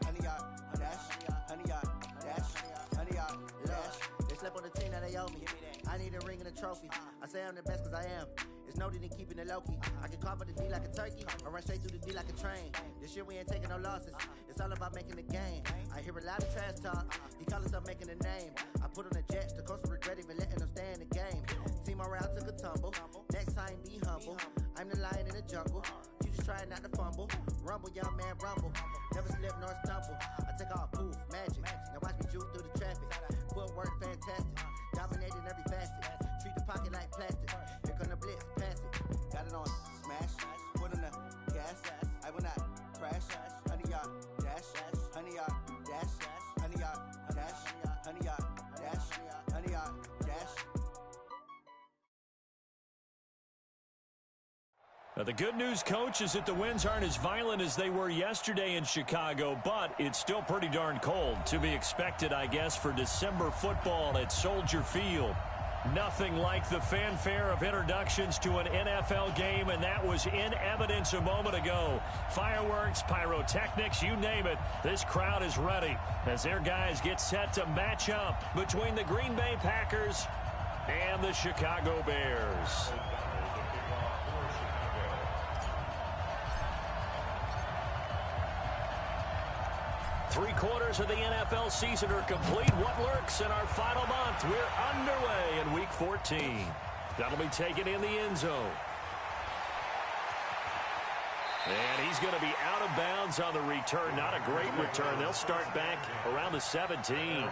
100 yard dash, 100 yard dash, 100 yard dash. They slept on the team that they owe me. I need a ring and a trophy. I say I'm the best cause I am. It's no need in keeping it low-key. I can carve the D like a turkey, or run straight through the D like a train. This year we ain't taking no losses. It's all about making the game. I hear a lot of trash talk. He call us up making a name. I put on the Jets, the coach will regret even letting them stay in the game. Team morale took a tumble. Next time be humble. I'm the lion in the jungle. You just trying not to fumble. Rumble, young man, rumble. Never slip nor stumble. I take off, poof, magic. Now watch me juke through the traffic. Footwork fantastic. Dominating every facet. Treat the pocket like plastic. Here come the blitz, pass it. Got it on smash. Put on the gas. I will not crash. 100 yard dash. 100 yard dash. 100 yard dash. 100 yard dash. 100 yard dash. Now, the good news, Coach, is that the winds aren't as violent as they were yesterday in Chicago, but it's still pretty darn cold. To be expected, I guess, for December football at Soldier Field. Nothing like the fanfare of introductions to an NFL game, and that was in evidence a moment ago. Fireworks, pyrotechnics, you name it. This crowd is ready as their guys get set to match up between the Green Bay Packers and the Chicago Bears. Three-quarters of the NFL season are complete. What lurks in our final month? We're underway in Week 14. That'll be taken in the end zone. And he's going to be out of bounds on the return. Not a great return. They'll start back around the 17.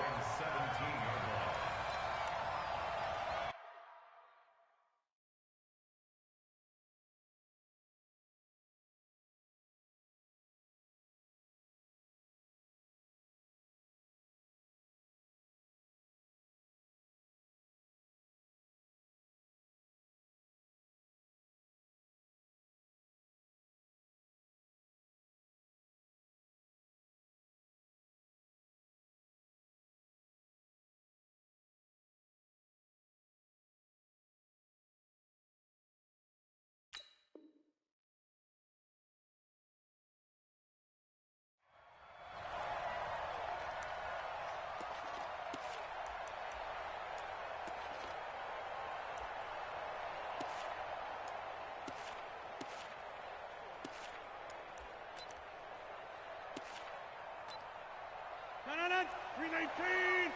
No, 319.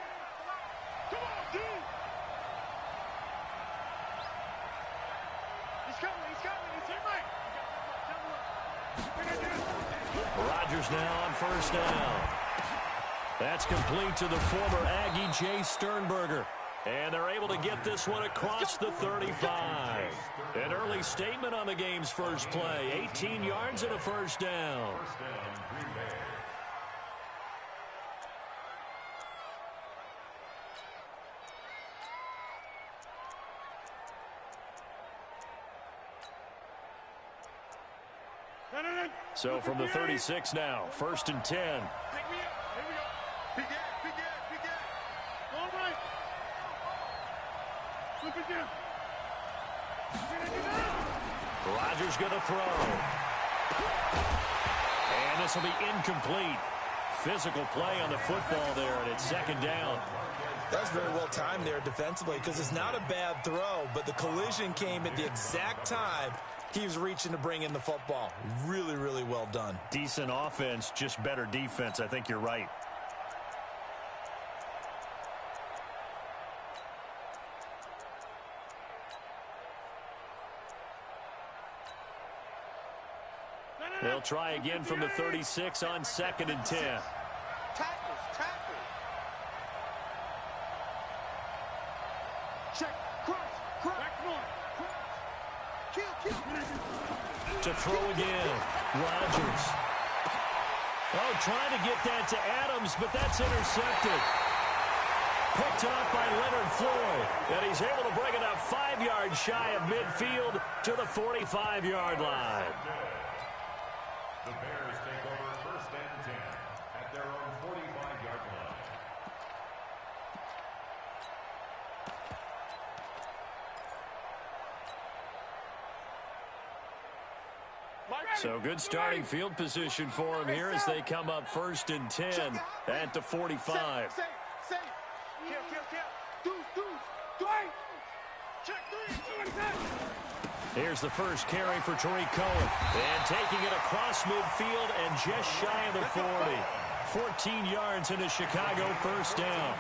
Come on, dude. He's coming. He's here, Mike. Rodgers now on first down. That's complete to the former Aggie Jay Sternberger. And they're able to get this one across the 35. An early statement on the game's first play. 18 yards and a first down. So from the 36 now, 1st and 10. Here we go. Big gap. All right. Flip it down. Rodgers going to throw. And this will be incomplete. Physical play on the football there, and it's 2nd down. That was very well timed there defensively because it's not a bad throw, but the collision came at the exact time he was reaching to bring in the football. Really, really well done. Decent offense, just better defense. I think you're right. They'll try again from the 36 on 2nd and 10. Tackle. Check. Cross. Back north. Kill. To throw again. Rodgers. Oh, trying to get that to Adams, but that's intercepted. Picked up by Leonard Floyd. And he's able to bring it up 5 yards shy of midfield to the 45-yard line. The Bears take over 1st and 10 at their own 45-yard line. Mike, So good starting field position for him here as they come up 1st and 10 at the 45. Here's the first carry for Tariq Cohen. And taking it across midfield and just shy of the 40. 14 yards into Chicago, first down.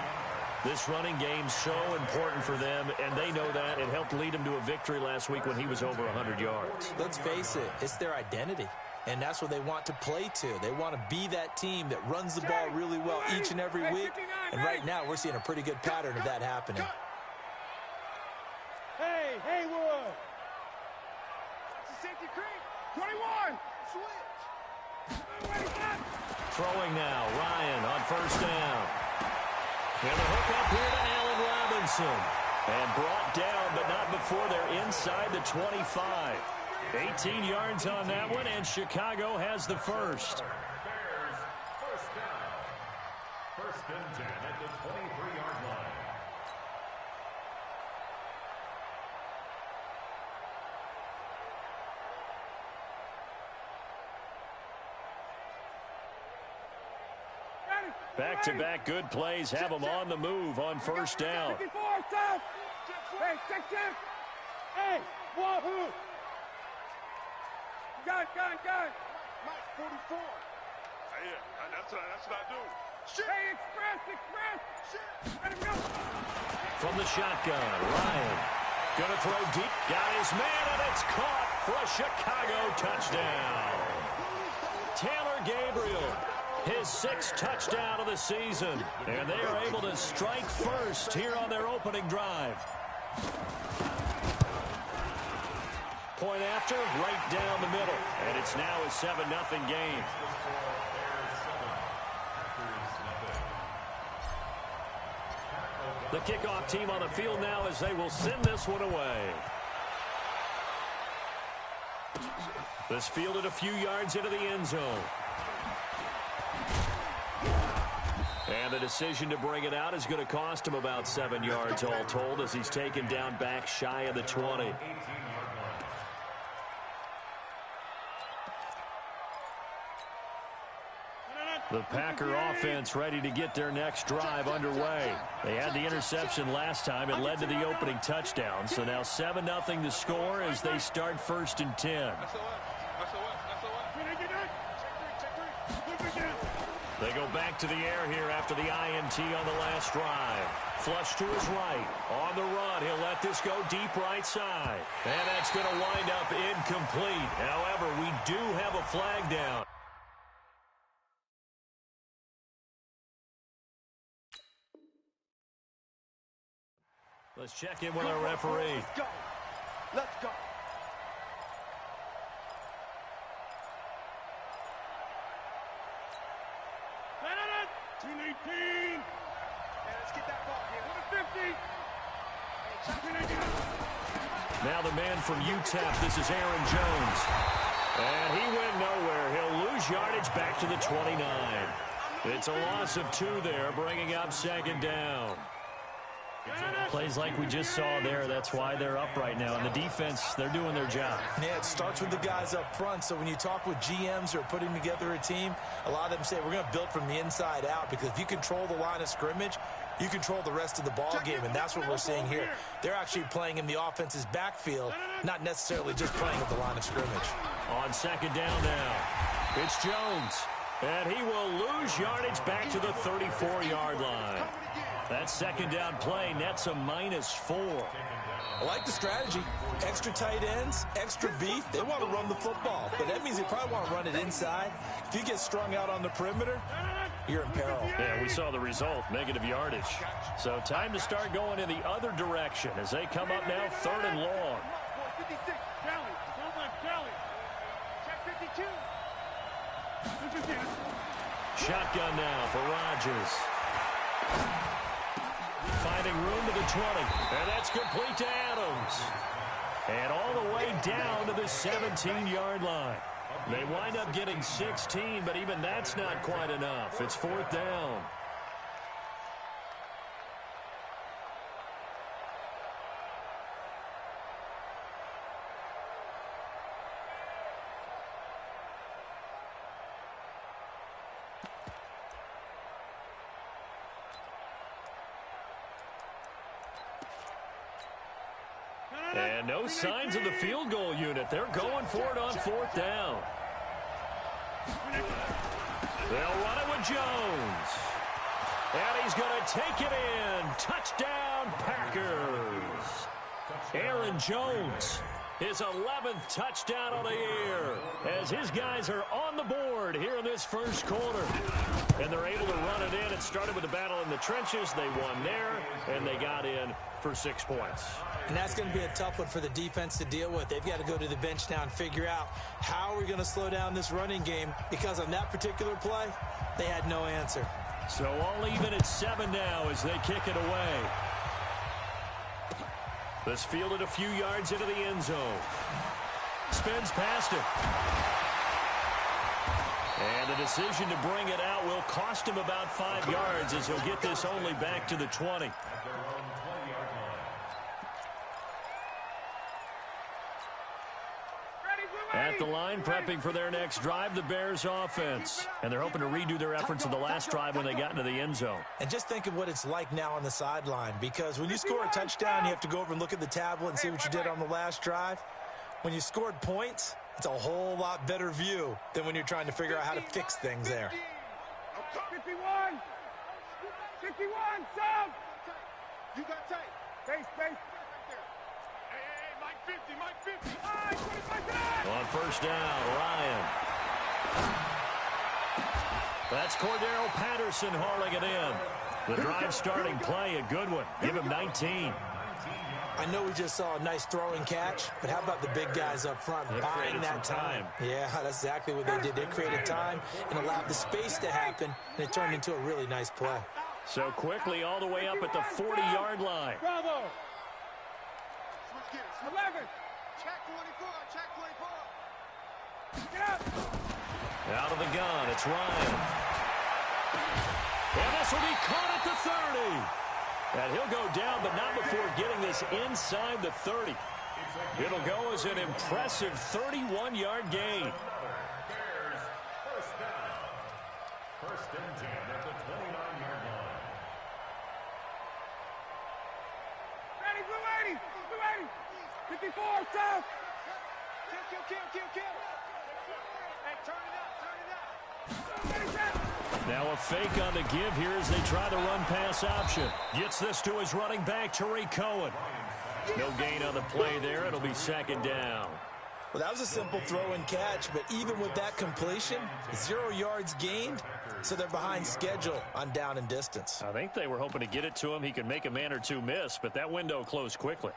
This running game's so important for them, and they know that. It helped lead him to a victory last week when he was over 100 yards. Let's face it, it's their identity, and that's what they want to play to. They want to be that team that runs the ball really well each and every week, and right now we're seeing a pretty good pattern of that happening. Hey, Haywood! Safety creep! 21! Switch! Throwing now, Ryan on first down. And the hook up here to Allen Robinson. And brought down, but not before they're inside the 25. 18 yards on that one, and Chicago has the first. Bears, first down. 1st and 10 at the 23-yard line. Back-to-back good plays have them on the move on first down. Hey, check. Hey, wahoo! Got. Mike, 44. Yeah, that's what I do. Shit. Hey, express. Let him go. From the shotgun, Ryan gonna throw deep. Got his man, and it's caught for a Chicago touchdown. Taylor Gabriel, his 6th touchdown of the season, and they are able to strike first here on their opening drive. Point after, right down the middle, and it's now a 7-0 game. The kickoff team on the field now as they will send this one away. This fielded a few yards into the end zone. And the decision to bring it out is going to cost him about 7 yards all told as he's taken down back shy of the 20. The Packer offense ready to get their next drive underway. They had the interception last time. It led to the opening touchdown. So now 7-0 to score as they start 1st and 10. They go back to the air here after the INT on the last drive. Flush to his right. On the run, he'll let this go deep right side. And that's going to wind up incomplete. However, we do have a flag down. Let's check in with our referee. Let's go. Let's get that ball here. 50. Now the man from UTEP, this is Aaron Jones. And he went nowhere. He'll lose yardage back to the 29. It's a loss of 2 there, bringing up 2nd down. Plays like we just saw there. That's why they're up right now. And the defense, they're doing their job. Yeah, it starts with the guys up front. So when you talk with GMs who are putting together a team, a lot of them say we're going to build from the inside out, because if you control the line of scrimmage, you control the rest of the ball game, and that's what we're seeing here. They're actually playing in the offense's backfield, not necessarily just playing at the line of scrimmage. On 2nd down now, it's Jones. And he will lose yardage back to the 34-yard line. That 2nd down play nets a -4. I like the strategy. Extra tight ends, extra beef. They want to run the football, but that means they probably want to run it inside. If you get strung out on the perimeter, you're in peril. Yeah, we saw the result, negative yardage. So time to start going in the other direction as they come up now 3rd and long. 56, Kelly. Check 52. Shotgun now for Rodgers. Finding room to the 20. And that's complete to Adams. And all the way down to the 17-yard line. They wind up getting 16, but even that's not quite enough. It's 4th down. And no signs of the field goal unit. They're going for it on 4th down. They'll run it with Jones. And he's going to take it in. Touchdown, Packers. Aaron Jones, his 11th touchdown of the year, as his guys are on the board here in this first quarter. And they're able to run it in. It started with a battle in the trenches. They won there, and they got in for 6 points. And that's going to be a tough one for the defense to deal with. They've got to go to the bench now and figure out how we're going to slow down this running game, because on that particular play, they had no answer. So all even at 7 now as they kick it away. This fielded a few yards into the end zone. Spins past it. And the decision to bring it out will cost him about 5 yards, as he'll get this only back to the 20. At the line, prepping for their next drive, the Bears offense. And they're hoping to redo their efforts of the last drive when they got into the end zone. And just think of what it's like now on the sideline, because when you score a touchdown, you have to go over and look at the tablet and see what you did on the last drive. When you scored points, it's a whole lot better view than when you're trying to figure out how to fix things there. 51! 51, sub! You got tight. Base. Hey, Mike 50, Mike 50. On first down, Ryan. That's Cordero Patterson hauling it in. The drive starting play, a good one. Give him 19. I know we just saw a nice throwing catch, but how about the big guys up front buying that time? Yeah, that's exactly what they did. They created time and allowed the space to happen, and it turned into a really nice play. So quickly all the way up at the 40-yard line. Bravo! 11! Check 24, check 24. Get up! Out of the gun, it's Ryan. And this will be caught at the 30. And he'll go down, but not before getting this inside the 30. It'll go as an impressive 31-yard gain. Bears, first down. First and 10 at the 29-yard line. Ready, blue 80! Blue 80! 54, south! Kill! Hey, turn it up! Now a fake on the give here as they try the run-pass option. Gets this to his running back, Tariq Cohen. No gain on the play there. It'll be second down. Well, that was a simple throw and catch, but even with that completion, 0 yards gained, so they're behind schedule on down and distance. I think they were hoping to get it to him. He could make a man or two miss, but that window closed quickly.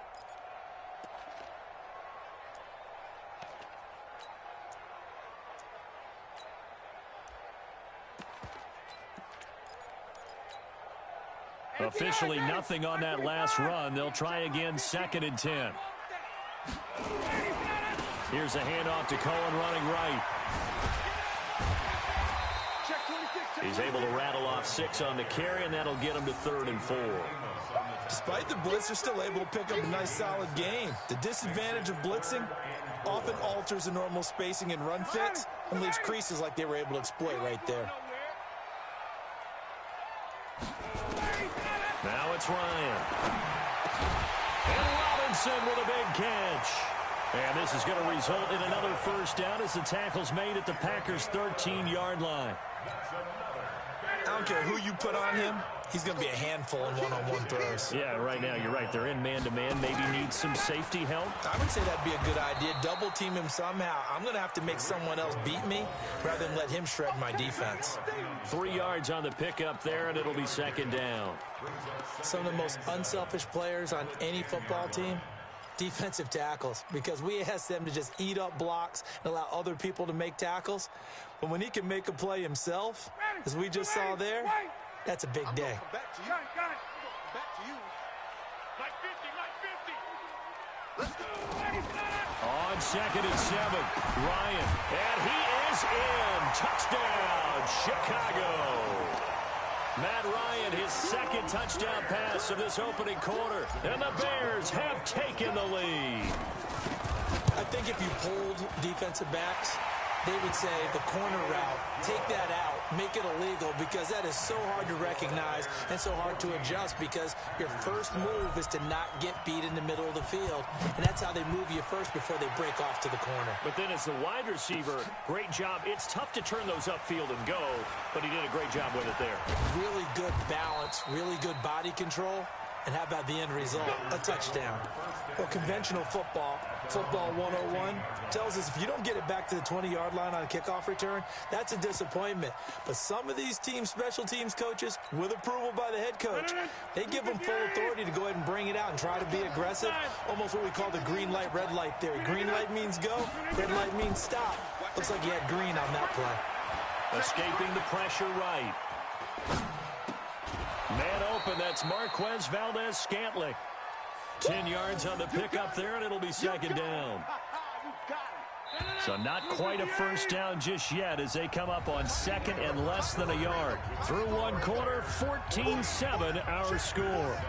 Officially nothing on that last run. They'll try again, second and 10. Here's a handoff to Cohen running right. He's able to rattle off 6 on the carry, and that'll get him to 3rd and 4. Despite the blitz, they're still able to pick up a nice solid gain. The disadvantage of blitzing often alters the normal spacing and run fits and leaves creases like they were able to exploit right there. Now it's Ryan. And Robinson with a big catch. And this is going to result in another first down as the tackle's made at the Packers' 13-yard line. I don't care who you put on him, he's going to be a handful in one-on-one throws. Yeah, right now you're right. They're in man-to-man. Maybe needs some safety help. I would say that'd be a good idea. Double team him somehow. I'm going to have to make someone else beat me rather than let him shred my defense. 3 yards on the pickup there, and it'll be second down. Some of the most unselfish players on any football team, defensive tackles, because we ask them to just eat up blocks and allow other people to make tackles. But when he can make a play himself, as we just saw there, that's a big day. Back to you. Mike 50. Let's go. On second and 7, Ryan. And he is in. Touchdown, Chicago. Matt Ryan, his second touchdown pass of this opening quarter. And the Bears have taken the lead. I think if you pulled defensive backs, they would say the corner route, take that out, make it illegal, because that is so hard to recognize and so hard to adjust, because your first move is to not get beat in the middle of the field, and that's how they move you first before they break off to the corner. But then as the wide receiver, great job. It's tough to turn those upfield and go, but he did a great job with it there. Really good balance, really good body control. And how about the end result? A touchdown. Well, conventional football 101, tells us if you don't get it back to the 20-yard line on a kickoff return, that's a disappointment. But some of these team special teams coaches, with approval by the head coach, they give them full authority to go ahead and bring it out and try to be aggressive. Almost what we call the green light, red light theory. Green light means go, red light means stop. Looks like he had green on that play. Escaping the pressure right. Man open, that's Marquez Valdez-Scantling. 10 yards on the pickup there, and it'll be second down. So not quite a first down just yet as they come up on second and less than a yard. Through one quarter, 14-7 our score.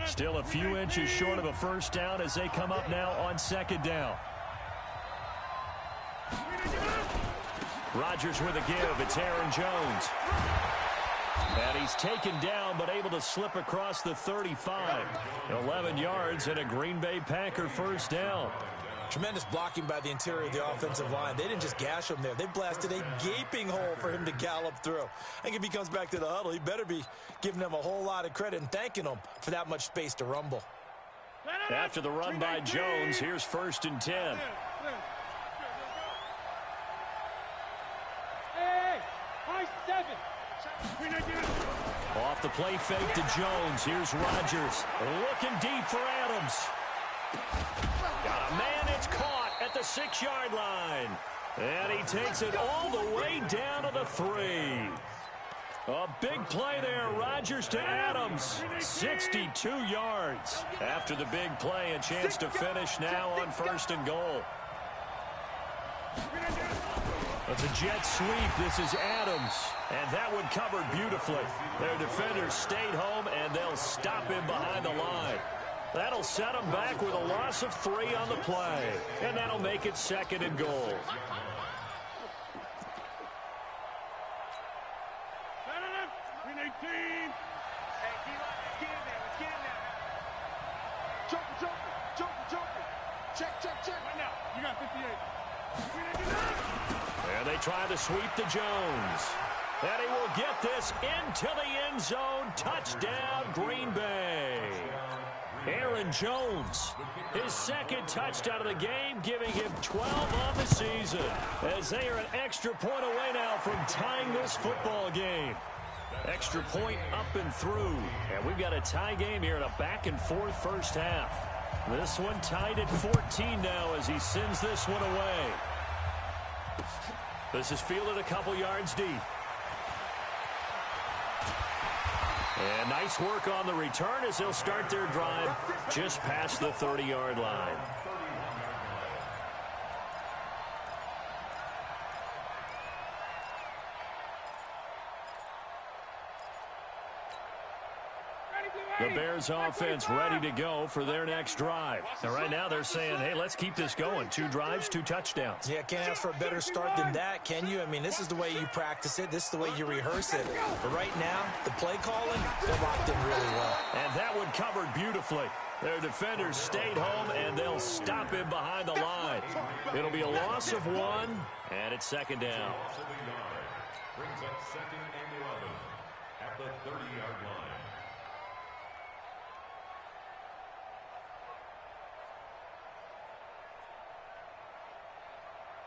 Still a few inches short of a first down as they come up now on second down. Rodgers with a give. It's Aaron Jones. And he's taken down but able to slip across the 35. 11 yards and a Green Bay Packer first down. Tremendous blocking by the interior of the offensive line. They didn't just gash him there. They blasted a gaping hole for him to gallop through. I think if he comes back to the huddle, he better be giving them a whole lot of credit and thanking them for that much space to rumble. After the run by Jones, here's first and 10. Off the play fake to Jones. Here's Rodgers. Looking deep for Adams. Got a man, it's caught at the 6-yard line. And he takes it all the way down to the 3. A big play there, Rodgers to Adams. 62 yards. After the big play, a chance to finish now on first and goal. It's a jet sweep. This is Adams. And that one covered beautifully. Their defenders stayed home, and they'll stop him behind the line. That'll set them back with a loss of 3 on the play. And that'll make it second and goal. And they try to sweep to Jones. And he will get this into the end zone. Touchdown, Green Bay. Aaron Jones, his second touchdown of the game, giving him 12 on the season, as they are an extra point away now from tying this football game. Extra point up and through, and we've got a tie game here in a back-and-forth first half. This one tied at 14 now as he sends this one away. This is fielded a couple yards deep. And nice work on the return as they'll start their drive just past the 30-yard line. The Bears offense ready to go for their next drive. And right now they're saying, hey, let's keep this going. 2 drives, 2 touchdowns. Yeah, can't ask for a better start than that, can you? I mean, this is the way you practice it. This is the way you rehearse it. But right now, the play calling, they're locked in really well. And that one covered beautifully. Their defenders stayed home, and they'll stop him behind the line. It'll be a loss of 1, and it's second down. Brings up second and 11 at the 30-yard line.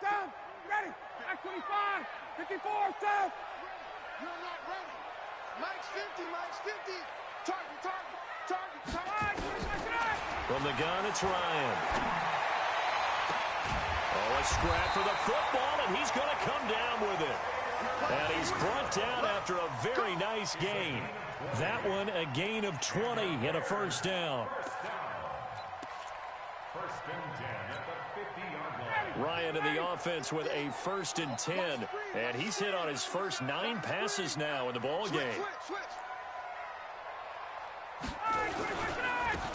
Down, ready, back 25, 54, south. You're not ready. Mike's 50, target. From the gun, it's Ryan. Oh, a scrap for the football, and he's going to come down with it. And he's brought down after a very nice gain. That one, a gain of 20 and a first down. First and 10 at the 50-yard line. Ryan in the offense with a 1st and 10. And he's hit on his first 9 passes now in the ball game.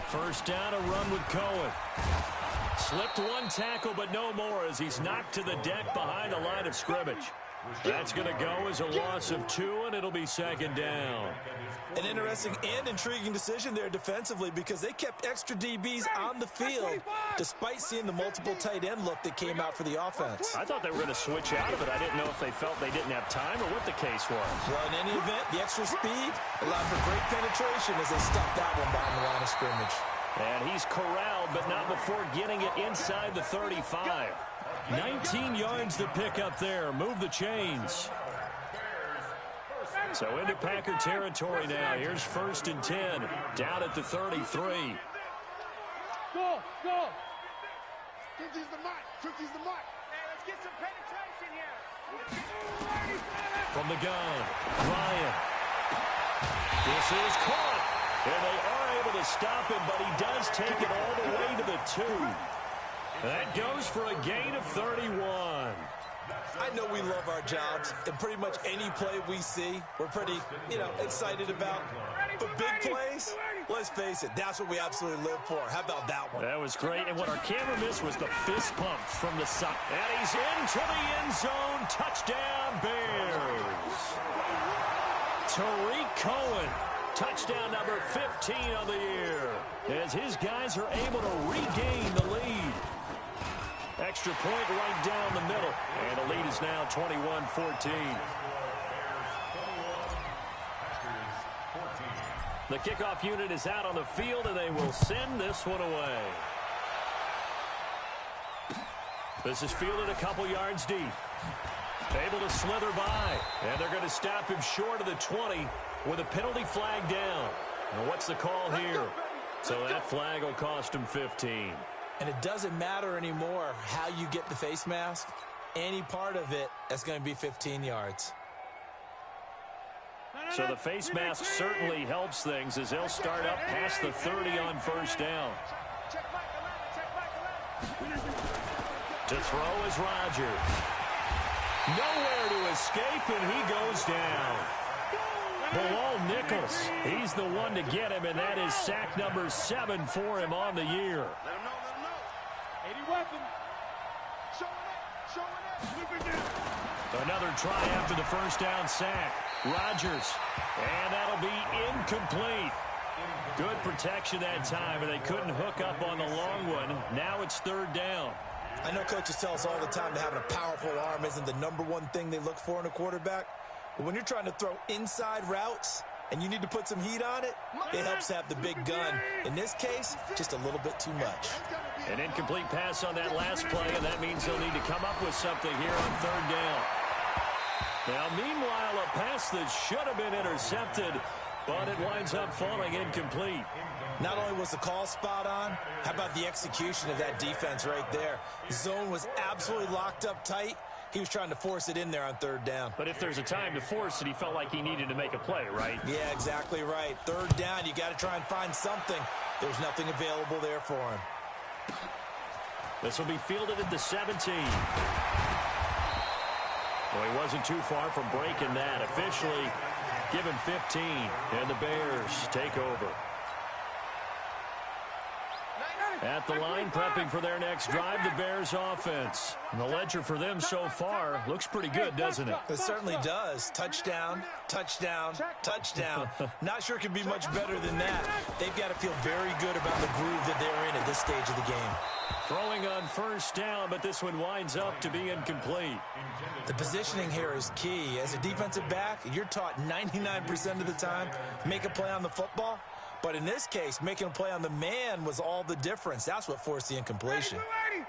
First down, a run with Cohen. Slipped one tackle, but no more as he's knocked to the deck behind the line of scrimmage. That's going to go as a loss of 2, and it'll be 2nd down. An interesting and intriguing decision there defensively because they kept extra DBs on the field despite seeing the multiple tight end look that came out for the offense. I thought they were going to switch out of it. I didn't know if they felt they didn't have time or what the case was. Well, in any event, the extra speed allowed for great penetration as they stuffed that one behind the line of scrimmage. And he's corralled, but not before getting it inside the 35. 19 yards to pick up there. Move the chains. So into Packer territory now. Here's 1st and 10. Down at the 33. Go. 50's the mark. 50's the mark. Hey, let's get some penetration here. From the gun, Ryan. This is caught. And they are able to stop him, but he does take it all the way to the 2. That goes for a gain of 31. I know we love our jobs, and pretty much any play we see, we're pretty, excited about. But big plays, let's face it, that's what we absolutely live for. How about that one? That was great, and what our camera missed was the fist pump from the side. And he's into the end zone. Touchdown, Bears. Tariq Cohen. Touchdown number 15 of the year as his guys are able to regain the lead. Extra point right down the middle. And the lead is now 21-14. The kickoff unit is out on the field, and they will send this one away. This is fielded a couple yards deep. Able to slither by. And they're going to stop him short of the 20 with a penalty flag down. And what's the call here? So that flag will cost him 15. And it doesn't matter anymore how you get the face mask. Any part of it, that's going to be 15 yards. So the face mask certainly helps things as they'll start up past the 30 on 1st down. To throw is Rodgers. Nowhere to escape, and he goes down. Bilal Nichols, he's the one to get him, and that is sack number 7 for him on the year. Let him know. 80 weapon. Showing it. Another try after the 1st down sack. Rodgers, and that'll be incomplete. Good protection that time, and they couldn't hook up on the long one. Now it's 3rd down. I know coaches tell us all the time that having a powerful arm isn't the #1 thing they look for in a quarterback. But when you're trying to throw inside routes and you need to put some heat on it, it helps to have the big gun. In this case, just a little bit too much. An incomplete pass on that last play, and that means they'll need to come up with something here on 3rd down. Now, meanwhile, a pass that should have been intercepted, but it winds up falling incomplete. Not only was the call spot on, how about the execution of that defense right there? Zone was absolutely locked up tight. He was trying to force it in there on 3rd down. But if there's a time to force it, he felt like he needed to make a play, right? Yeah, exactly right. 3rd down, you got to try and find something. There's nothing available there for him. This will be fielded at the 17. Well, he wasn't too far from breaking that. Officially given 15, and the Bears take over. At the line, prepping for their next drive, the Bears offense. And the ledger for them so far looks pretty good, doesn't it? It certainly does. Touchdown, touchdown, touchdown. Not sure it can be much better than that. They've got to feel very good about the groove that they're in at this stage of the game. Throwing on 1st down, but this one winds up to be incomplete. The positioning here is key. As a defensive back, you're taught 99% of the time, make a play on the football. But in this case, making a play on the man was all the difference. That's what forced the incompletion.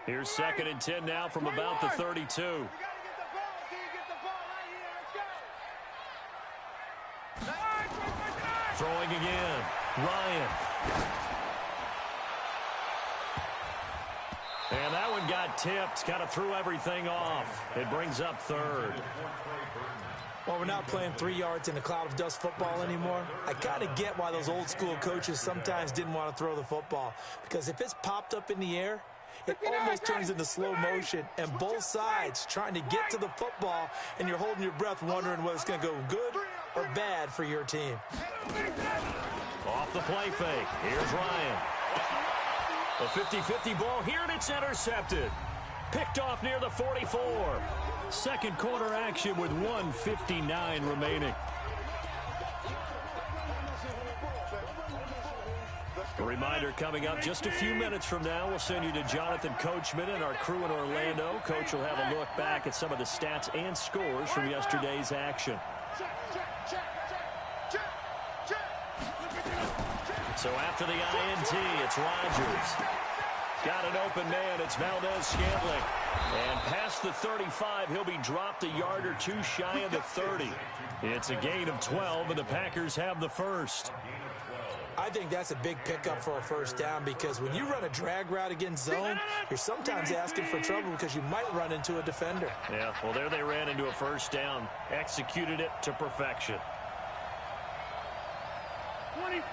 Here's 2nd and 10 now from about the 32. Throwing again. Ryan. And that one got tipped. Kind of threw everything off. It brings up 3rd. Well, we're not playing 3 yards in a cloud of dust football anymore. I kind of get why those old school coaches sometimes didn't want to throw the football. Because if it's popped up in the air, it almost turns into slow motion, and both sides trying to get to the football, and you're holding your breath wondering whether it's going to go good or bad for your team. Off the play fake. Here's Ryan. A 50-50 ball here, and it's intercepted. Picked off near the 44. Second quarter action with 1:59 remaining. A reminder coming up just a few minutes from now. We'll send you to Jonathan Coachman and our crew in Orlando. Coach will have a look back at some of the stats and scores from yesterday's action. So after the INT, it's Rodgers. Got an open man. It's Valdez-Scantling. And past the 35, he'll be dropped a yard or two shy of the 30. It's a gain of 12, and the Packers have the first. I think that's a big pickup for a first down, because when you run a drag route against zone, you're sometimes asking for trouble because you might run into a defender. Yeah, well, there they ran into a first down. Executed it to perfection. 26.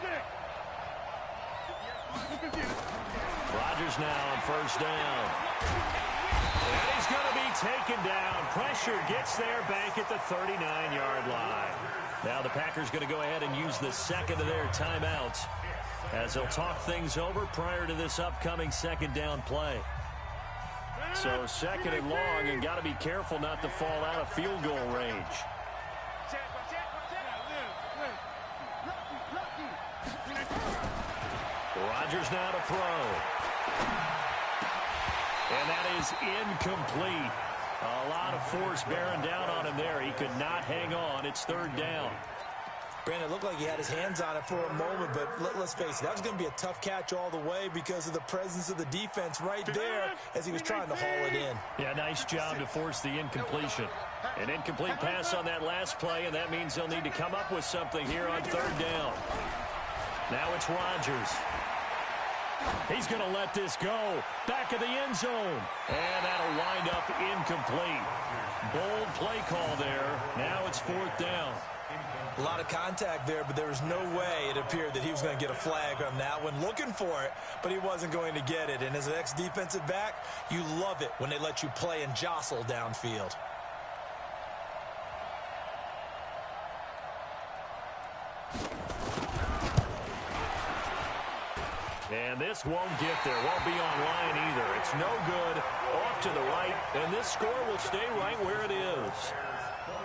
Rodgers now on first down. And he's going to be taken down. Pressure gets there back at the 39-yard line. Now the Packers going to go ahead and use the second of their timeouts as they'll talk things over prior to this upcoming second down play. So second and long, and got to be careful not to fall out of field goal range. Rodgers now to throw. And that is incomplete. A lot of force bearing down on him there. He could not hang on. It's third down. Brandon, it looked like he had his hands on it for a moment, but let's face it, that was going to be a tough catch all the way because of the presence of the defense right there as he was trying to haul it in. Yeah, nice job to force the incompletion. An incomplete pass on that last play, and that means they'll need to come up with something here on third down. Now it's Rodgers. He's going to let this go. Back of the end zone. And that'll wind up incomplete. Bold play call there. Now it's fourth down. A lot of contact there, but there was no way it appeared that he was going to get a flag on that one. Looking for it, but he wasn't going to get it. And as an ex-defensive back, you love it when they let you play and jostle downfield. And this won't get there. Won't be on line either. It's no good. Off to the right. And this score will stay right where it is.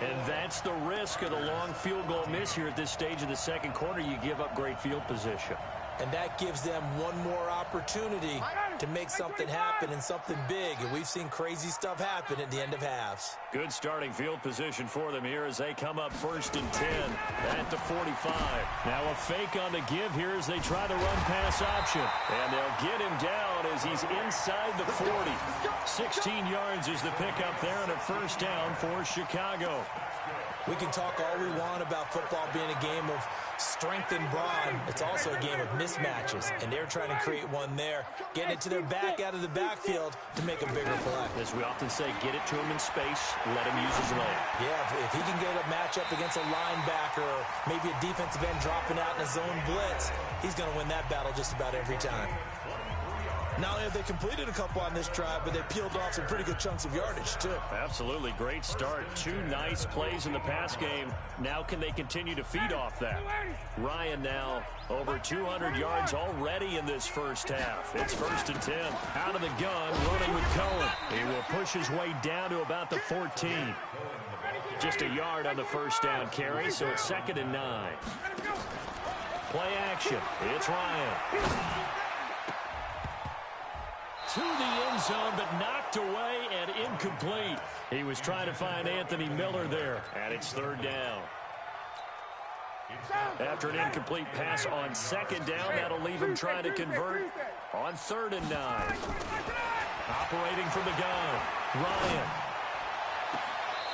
And that's the risk of the long field goal miss here at this stage of the second quarter. You give up great field position. And that gives them one more opportunity to make something happen and something big. And we've seen crazy stuff happen at the end of halves. Good starting field position for them here as they come up first and 10 at the 45. Now a fake on the give here as they try to run pass option. And they'll get him down as he's inside the 40. 16 yards is the pickup there and a first down for Chicago. We can talk all we want about football being a game of strength and brawn. It's also a game of mismatches, and they're trying to create one there, getting it to their back out of the backfield to make a bigger play. As we often say, get it to him in space, let him use his leg. Yeah, if he can get a matchup against a linebacker or maybe a defensive end dropping out in a zone blitz, he's going to win that battle just about every time. Not only have they completed a couple on this drive, but they peeled off some pretty good chunks of yardage, too. Absolutely. Great start. Two nice plays in the pass game. Now can they continue to feed off that? Ryan now over 200 yards already in this first half. It's first and 10. Out of the gun, running with Cohen. He will push his way down to about the 14. Just a yard on the first down carry, so it's second and 9. Play action. It's Ryan. To the end zone, but knocked away and incomplete. He was trying to find Anthony Miller there, and it's third down. After an incomplete pass on second down, that'll leave him trying to convert on third and 9. Operating from the gun, Ryan.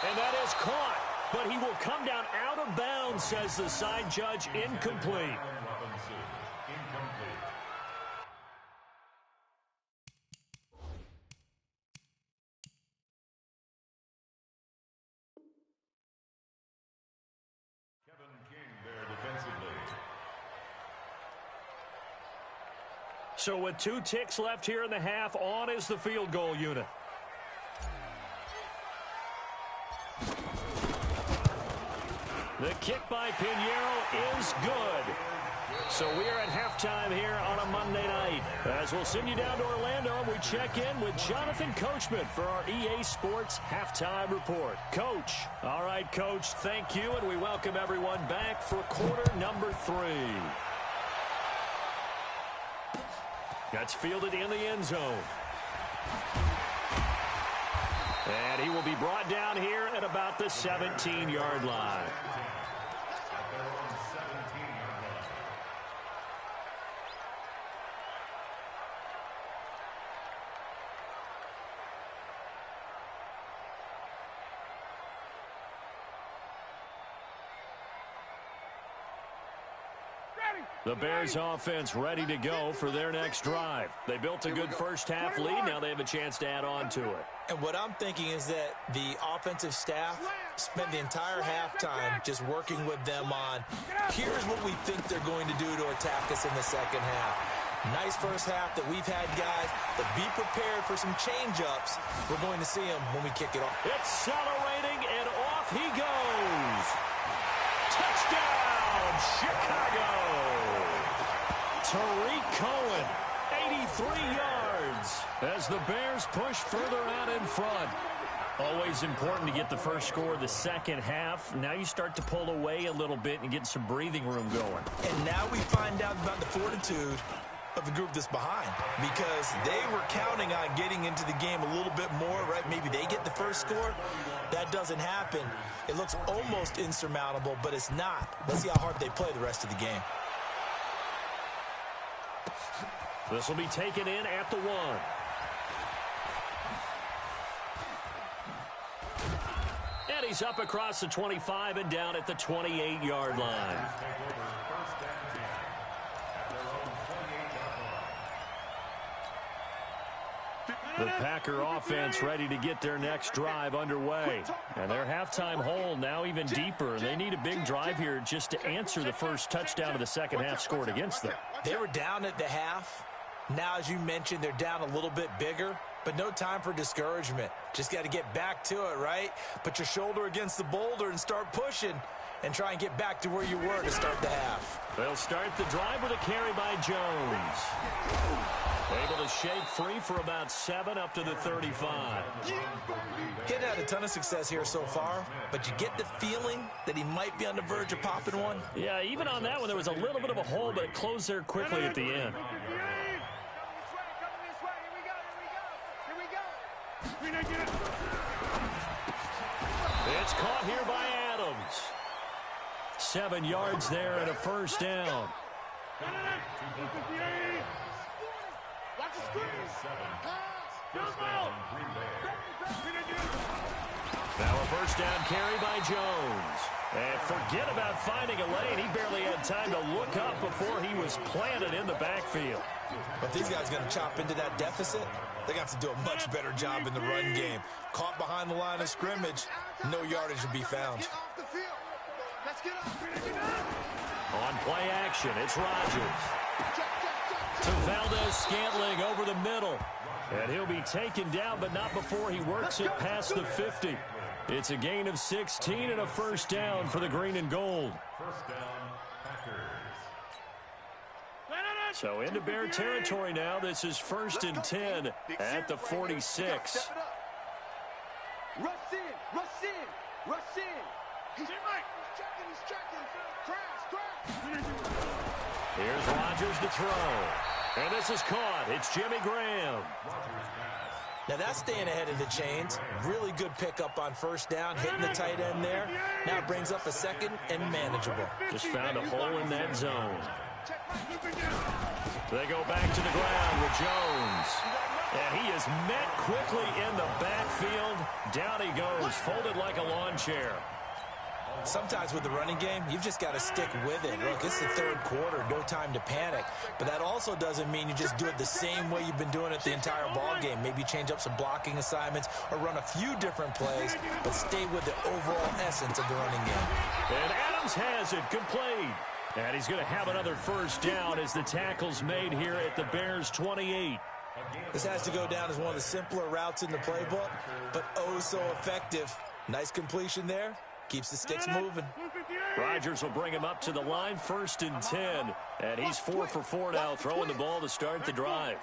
And that is caught, but he will come down out of bounds, says the side judge, incomplete. So with 2 ticks left here in the half, on is the field goal unit. The kick by Pinheiro is good. So we are at halftime here on a Monday night. As we'll send you down to Orlando, we check in with Jonathan Coachman for our EA Sports Halftime Report. Coach. All right, Coach, thank you, and we welcome everyone back for quarter number 3. That's fielded in the end zone. And he will be brought down here at about the 17-yard line. The Bears offense ready to go for their next drive. They built a good first-half lead. Now they have a chance to add on to it. And what I'm thinking is that the offensive staff spent the entire halftime just working with them on, here's what we think they're going to do to attack us in the second half. Nice first half that we've had, guys, but be prepared for some change-ups. We're going to see them when we kick it off. Accelerating, and off he goes. Touchdown, Chicago. Tariq Cohen, 83 yards as the Bears push further out in front. Always important to get the first score of the second half. Now you start to pull away a little bit and get some breathing room going. And now we find out about the fortitude of the group that's behind, because they were counting on getting into the game a little bit more, right? Maybe they get the first score. That doesn't happen. It looks almost insurmountable, but it's not. Let's see how hard they play the rest of the game. This will be taken in at the 1. And he's up across the 25 and down at the 28-yard line. The Packer offense ready to get their next drive underway. And their halftime hole now even deeper. They need a big drive here just to answer the first touchdown of the second half scored against them. They were down at the half. Now, as you mentioned, they're down a little bit bigger, but no time for discouragement. Just got to get back to it, right? Put your shoulder against the boulder and start pushing and try and get back to where you were to start the half. They'll start the drive with a carry by Jones. Able to shake free for about 7 up to the 35. He hadn't had a ton of success here so far, but you get the feeling that he might be on the verge of popping one. Yeah, even on that one, there was a little bit of a hole, but it closed there quickly at the end. It's caught here by Adams. 7 yards there and a first down. Now a first down carry by Jones. And forget about finding a lane. He barely had time to look up before he was planted in the backfield. But these guys are going to chop into that deficit. They got to do a much better job in the run game. Caught behind the line of scrimmage, no yardage to be found. On play action, it's Rodgers. To Valdez-Scantling over the middle. And he'll be taken down, but not before he works it past the 50. It's a gain of 16 and a first down for the green and gold. First down, Packers. So into Bear territory now. This is 1st and 10 at the 46. Rush in. He's checking. Crash. Here's Rodgers to throw. And this is caught. It's Jimmy Graham. Now that's staying ahead of the chains. Really good pickup on first down, hitting the tight end there. Now it brings up a second and manageable. Just found a hole in that zone. They go back to the ground with Jones. And he is met quickly in the backfield. Down he goes, folded like a lawn chair. Sometimes with the running game, you've just got to stick with it. Look, it's the third quarter, no time to panic. But that also doesn't mean you just do it the same way you've been doing it the entire ball game. Maybe change up some blocking assignments or run a few different plays, but stay with the overall essence of the running game. And Adams has it complete. And he's going to have another first down as the tackle's made here at the Bears' 28. This has to go down as one of the simpler routes in the playbook, but oh so effective. Nice completion there. Keeps the sticks moving. Rodgers will bring him up to the line, 1st and 10. And he's 4 for 4 now, throwing the ball to start the drive.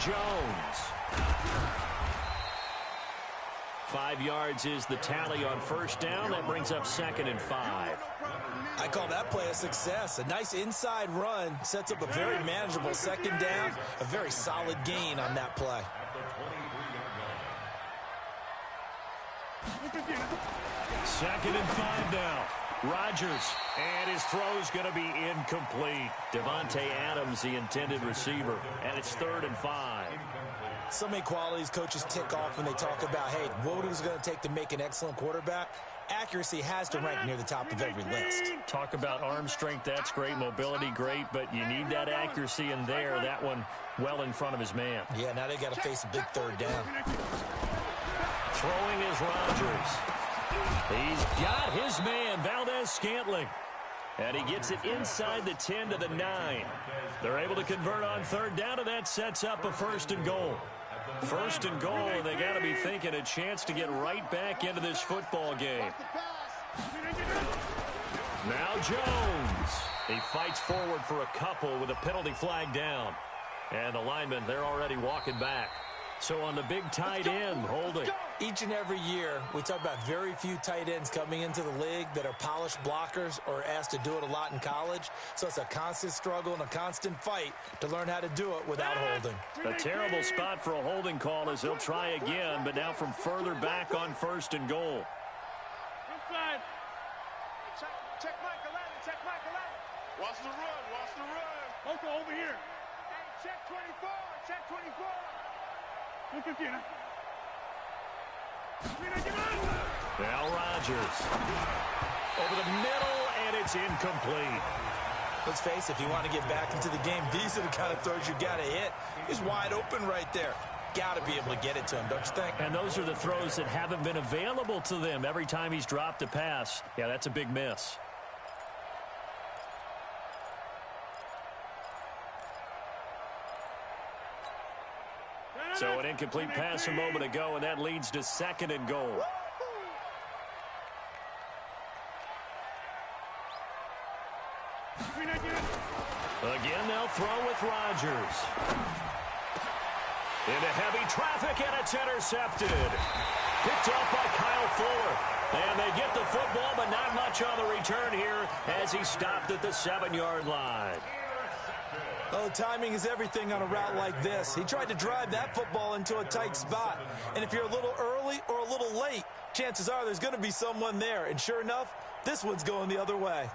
Jones. 5 yards is the tally on first down. That brings up 2nd and 5. I call that play a success. A nice inside run sets up a very manageable 2nd down. A very solid gain on that play. 2nd and 5 now. Rodgers, and his throw's going to be incomplete. Devontae Adams, the intended receiver, and it's 3rd and 5. So many qualities coaches tick off when they talk about, hey, what is it going to take to make an excellent quarterback? Accuracy has to rank near the top of every list. Talk about arm strength, that's great. Mobility, great, but you need that accuracy in there. That one well in front of his man. Yeah, now they got to face a big 3rd down. Throwing is Rodgers. He's got his man, Valdez-Scantling. And he gets it inside the 10 to the 9. They're able to convert on 3rd down, and that sets up a 1st and goal. 1st and goal, and they got to be thinking a chance to get right back into this football game. Now Jones. He fights forward for a couple with a penalty flag down. And the linemen, they're already walking back. So on the big tight end, holding. Each and every year, we talk about very few tight ends coming into the league that are polished blockers or asked to do it a lot in college. So it's a constant struggle and a constant fight to learn how to do it without holding. A terrible spot for a holding call as he'll try again, but now from further back on 1st and goal. Inside. Check Michael Allen. Check Michael Allen. Watch the run. Watch the run. Okay, over here. Hey, check 24. Check 24. Now Rodgers. Over the middle, and it's incomplete. Let's face it, if you want to get back into the game, these are the kind of throws you got to hit. He's wide open right there. Got to be able to get it to him, don't you think? And those are the throws that haven't been available to them every time he's dropped a pass. Yeah, that's a big miss. So an incomplete pass a moment ago, and that leads to 2nd and goal. Again, they'll throw with Rodgers. Into heavy traffic, and it's intercepted. Picked up by Kyle Fuller. And they get the football, but not much on the return here as he stopped at the 7-yard line. Oh, timing is everything on a route like this. He tried to drive that football into a tight spot. And if you're a little early or a little late, chances are there's going to be someone there. And sure enough, this one's going the other way.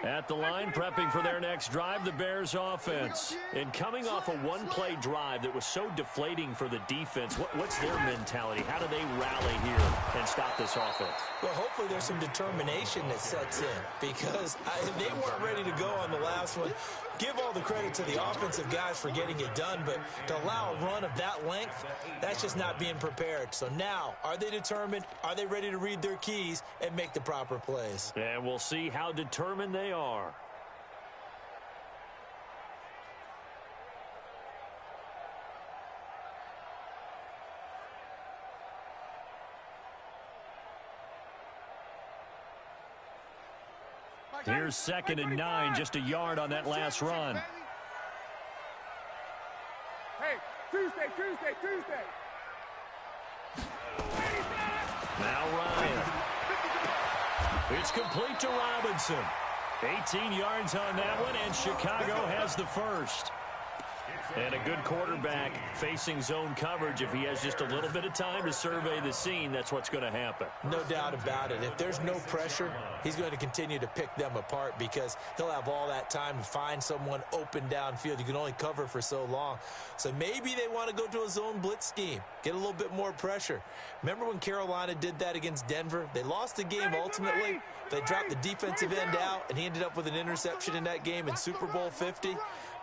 At the line, prepping for their next drive, the Bears offense. And coming off a one-play drive that was so deflating for the defense, what's their mentality? How do they rally here and stop this offense? Well, hopefully there's some determination that sets in because they weren't ready to go on the last one. Give all the credit to the offensive guys for getting it done, but to allow a run of that length, that's just not being prepared. So now, are they determined? Are they ready to read their keys and make the proper plays? And we'll see how determined they are. Here's 2nd and 9, just a yard on that last run. Hey, Tuesday. Now Ryan. It's complete to Robinson. 18 yards on that one, and Chicago has the first. And a good quarterback facing zone coverage. If he has just a little bit of time to survey the scene, that's what's going to happen. No doubt about it. If there's no pressure, he's going to continue to pick them apart because he'll have all that time to find someone open downfield. You can only cover for so long. So maybe they want to go to a zone blitz scheme, get a little bit more pressure. Remember when Carolina did that against Denver? They lost the game ultimately. They dropped the defensive end out, and he ended up with an interception in that game in Super Bowl 50.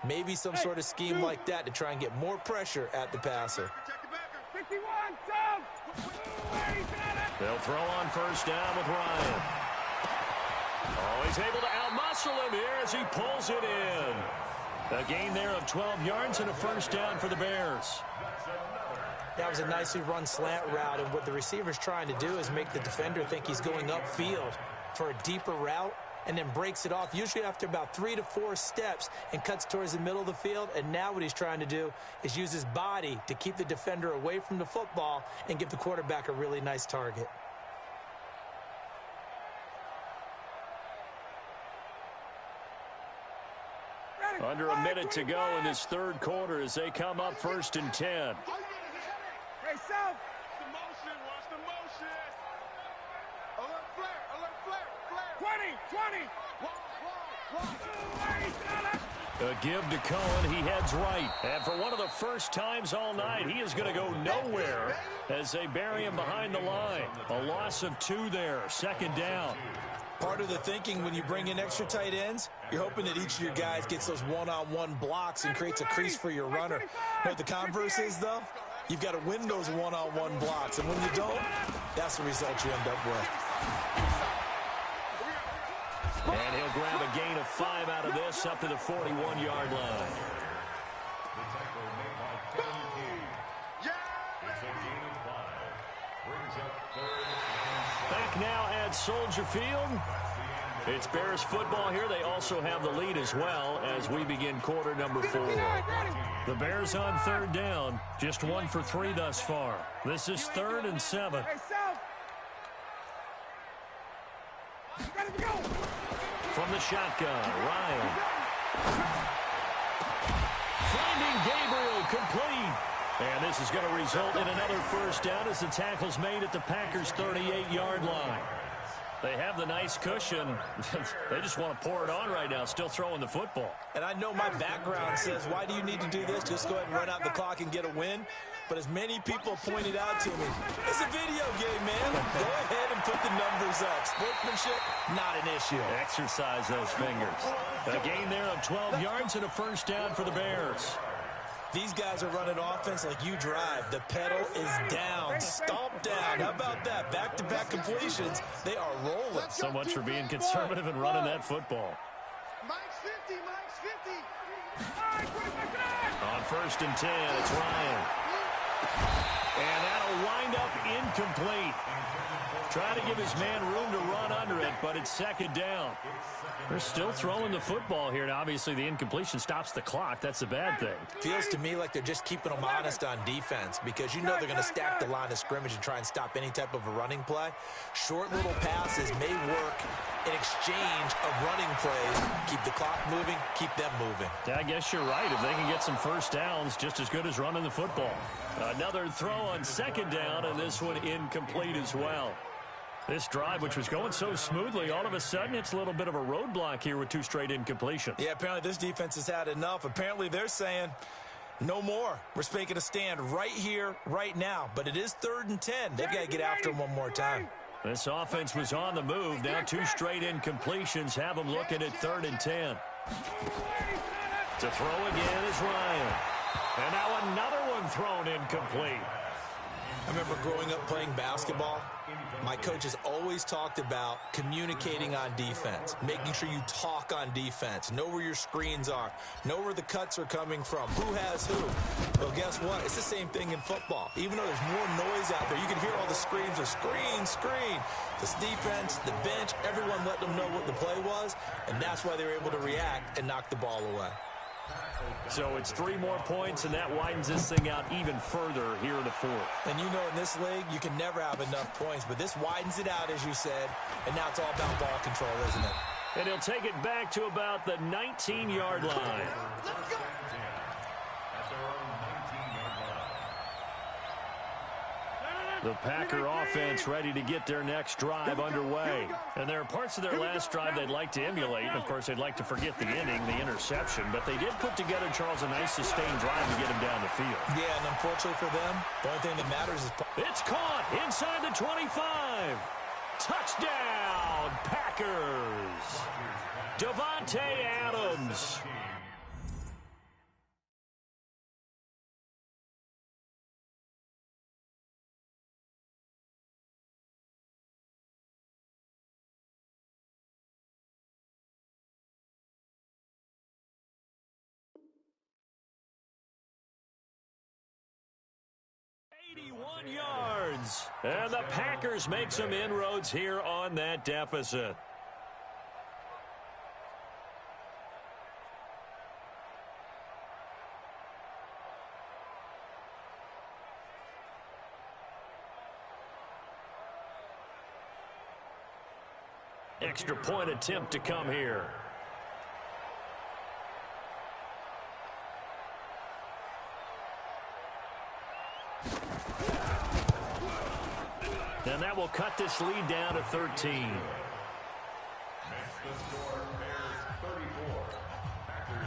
Maybe some sort of scheme like that to try and get more pressure at the passer. 51, They'll throw on first down with Ryan. Oh, he's able to outmuscle him here as he pulls it in. A gain there of 12 yards and a first down for the Bears. That was a nicely run slant route, and what the receiver's trying to do is make the defender think he's going upfield for a deeper route, and then breaks it off, usually after about 3 to 4 steps, and cuts towards the middle of the field. And now what he's trying to do is use his body to keep the defender away from the football and give the quarterback a really nice target. Under a minute to go in this third quarter as they come up 1st and 10. Hey, South. The motion, watch the motion. Alert flare. 20. A give to Cohen. He heads right. And for one of the first times all night, he is going to go nowhere as they bury him behind the line. A loss of 2 there. 2nd down. Part of the thinking when you bring in extra tight ends, you're hoping that each of your guys gets those one-on-one blocks and creates a crease for your runner. You know what the converse is, though? You've got to win those one-on-one blocks, and when you don't, that's the result you end up with. And he'll grab a gain of 5 out of this up to the 41-yard line. The tackle made by Kevin King. It's a gain of 5. Brings up 3rd and 7. Back now at Soldier Field. It's Bears football here. They also have the lead as well as we begin quarter number 4. The Bears on 3rd down. Just 1 for 3 thus far. This is 3rd and 7. From the shotgun, Ryan. Finding Gabriel complete. And this is going to result in another first down as the tackle's made at the Packers' 38-yard line. They have the nice cushion. They just want to pour it on right now, still throwing the football. And I know my background says, why do you need to do this? Just go ahead and run out the clock and get a win. But as many people pointed out to me, it's a video game, man. Go ahead and put the numbers up. Sportsmanship, not an issue. Exercise those fingers. A gain there of 12 yards and a first down for the Bears. These guys are running offense like you drive. The pedal is down, stomp down. How about that? Back-to-back completions. They are rolling. So much for being conservative and running that football. Mike's 50. On 1st and 10, it's Ryan. And that'll wind up incomplete. Trying to give his man room to run under it, but it's 2nd down. They're still throwing the football here, and obviously the incompletion stops the clock. That's a bad thing. Feels to me like they're just keeping them honest on defense because you know they're going to stack the line of scrimmage and try and stop any type of a running play. Short little passes may work in exchange of running plays. Keep the clock moving, keep them moving. Yeah, I guess you're right. If they can get some first downs, just as good as running the football. Another throw on 2nd down, and this one incomplete as well. This drive, which was going so smoothly, all of a sudden it's a little bit of a roadblock here with 2 straight incompletions. Yeah, apparently this defense has had enough. Apparently they're saying no more. We're making a stand right here, right now. But it is 3rd and 10. They've got to get after him one more time. This offense was on the move. Now 2 straight incompletions have them looking at 3rd and 10. To throw again is Ryan. And now another one thrown incomplete. I remember growing up playing basketball. My coaches always talked about communicating on defense, making sure you talk on defense, know where your screens are, know where the cuts are coming from, who has who. Well, guess what? It's the same thing in football. Even though there's more noise out there, you can hear all the screams of screen. This defense, the bench, everyone let them know what the play was, and that's why they were able to react and knock the ball away. So it's 3 more points, and that widens this thing out even further here in the 4th. And you know in this league, you can never have enough points, but this widens it out, as you said, and now it's all about ball control, isn't it? And he'll take it back to about the 19-yard line. The Packer offense ready to get their next drive underway. And there are parts of their last drive they'd like to emulate. And, of course, they'd like to forget the inning, the interception. But they did put together, Charles, a nice sustained drive to get him down the field. Yeah, and unfortunately for them, the only thing that matters is... It's caught inside the 25. Touchdown, Packers. Davante Adams. 81 yards. And the Packers make some inroads here on that deficit. Extra point attempt to come here. And that will cut this lead down to 13.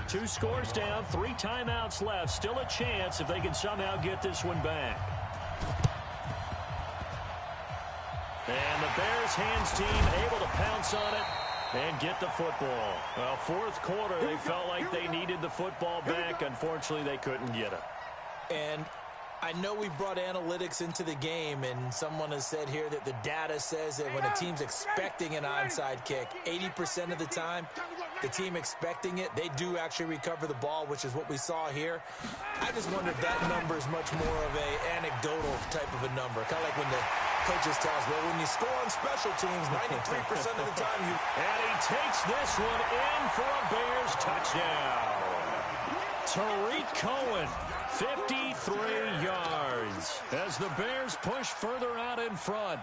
Two scores down, 3 timeouts left. Still a chance if they can somehow get this one back. And the Bears hands team able to pounce on it and get the football. Well, fourth quarter, they felt like they needed the football back. Unfortunately, they couldn't get it. And I know we brought analytics into the game, and someone has said here that the data says that when a team's expecting an onside kick, 80% of the time, the team expecting it, they do actually recover the ball, which is what we saw here. I just wonder if that number is much more of a anecdotal type of a number. Kind of like when the coaches tell us, well, when you score on special teams, 93% of the time you... And he takes this one in for a Bears touchdown. Tariq Cohen, 53 yards as the Bears push further out in front.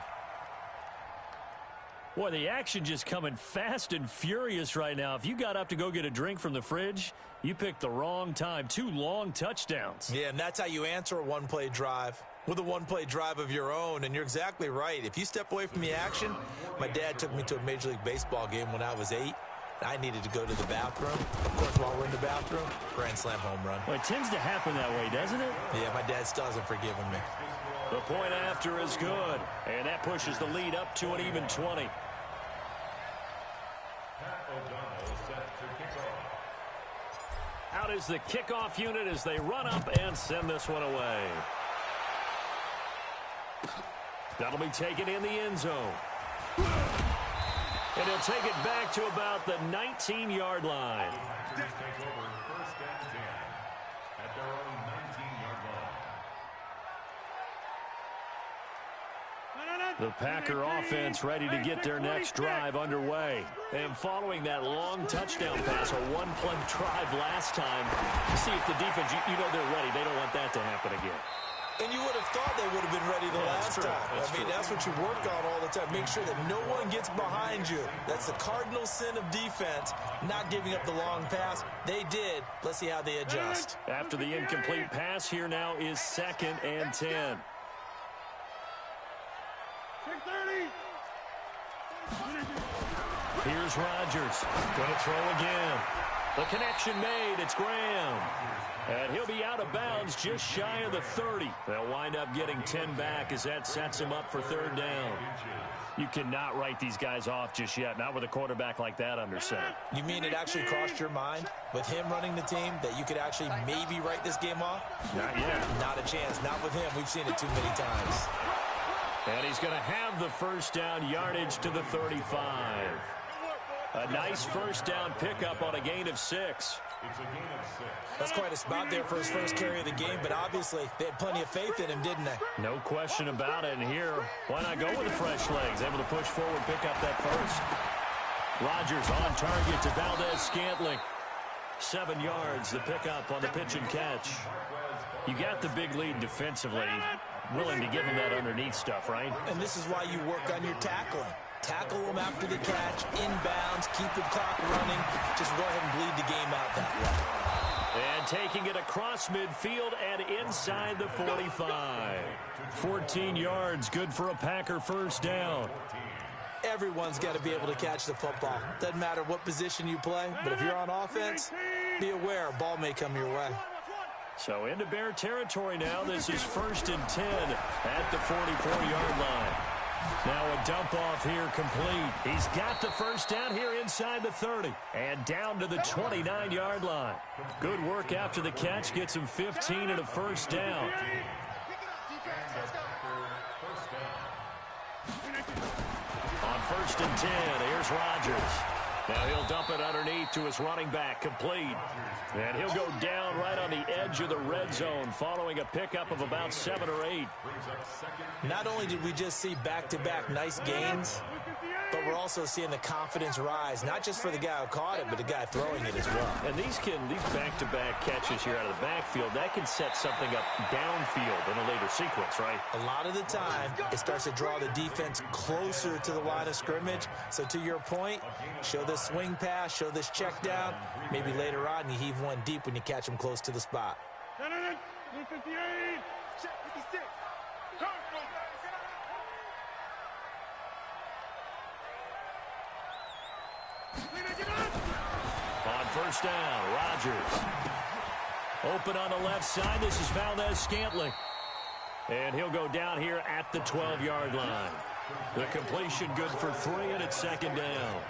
Boy, the action just coming fast and furious right now. If you got up to go get a drink from the fridge, you picked the wrong time. 2 long touchdowns. Yeah, and that's how you answer a one-play drive, with a one-play drive of your own. And you're exactly right. If you step away from the action, my dad took me to a Major League Baseball game when I was 8. I needed to go to the bathroom. Of course, while we're in the bathroom, grand slam home run. Well, it tends to happen that way, doesn't it? Yeah, my dad still hasn't forgiven me. The point after is good, and that pushes the lead up to an even 20. Out is the kickoff unit as they run up and send this one away. That'll be taken in the end zone. And he'll take it back to about the 19-yard line. Take over first and 10 at their own 19-yard line. The Packer offense ready to get their next drive underway. And following that long touchdown pass, a one-play drive last time, see if the defense, you know they're ready. They don't want that to happen again. And you would have thought they would have been ready the last time. That's what you work on all the time. Make sure that no one gets behind you. That's the cardinal sin of defense, not giving up the long pass. They did. Let's see how they adjust. After the incomplete pass, here now is 2nd and 10. 30. Here's Rodgers. Going to throw again. The connection made. It's Graham. And he'll be out of bounds just shy of the 30. They'll wind up getting 10 back as that sets him up for 3rd down. You cannot write these guys off just yet, not with a quarterback like that under center. You mean it actually crossed your mind with him running the team that you could actually maybe write this game off? Not yet. Not a chance. Not with him. We've seen it too many times. And he's going to have the first down, yardage to the 35. A nice first down pickup on a gain of 6. It's a gain of 6. That's quite a spot there for his first carry of the game, but obviously they had plenty of faith in him, didn't they? No question about it. And here, why not go with the fresh legs? Able to push forward, pick up that first. Rodgers on target to Valdez-Scantling. 7 yards, the pickup on the pitch and catch. You got the big lead defensively. Willing to give him that underneath stuff, right? And this is why you work on your tackling. Tackle them after the catch, inbounds, keep the clock running. Just go ahead and bleed the game out that way. And taking it across midfield and inside the 45. 14 yards, good for a Packer first down. Everyone's got to be able to catch the football. Doesn't matter what position you play, but if you're on offense, be aware a ball may come your way. So into Bear territory now. This is 1st and 10 at the 44-yard line. Now a dump off here complete. He's got the first down here inside the 30 and down to the 29-yard line. Good work after the catch. Gets him 15 and a first down. On 1st and 10, here's Rodgers. Now he'll dump it underneath to his running back, complete. And he'll go down right on the edge of the red zone following a pickup of about 7 or 8. Not only did we just see back-to-back nice gains, but we're also seeing the confidence rise, not just for the guy who caught it, but the guy throwing it as well. And these back-to-back catches here out of the backfield, that can set something up downfield in a later sequence, right? A lot of the time, it starts to draw the defense closer to the line of scrimmage. So to your point, show this swing pass, show this check down. Maybe later on you heave one deep when you catch him close to the spot. On first down, Rodgers. Open on the left side. This is Valdez-Scantling. And he'll go down here at the 12-yard line. The completion good for 3, and it's second down.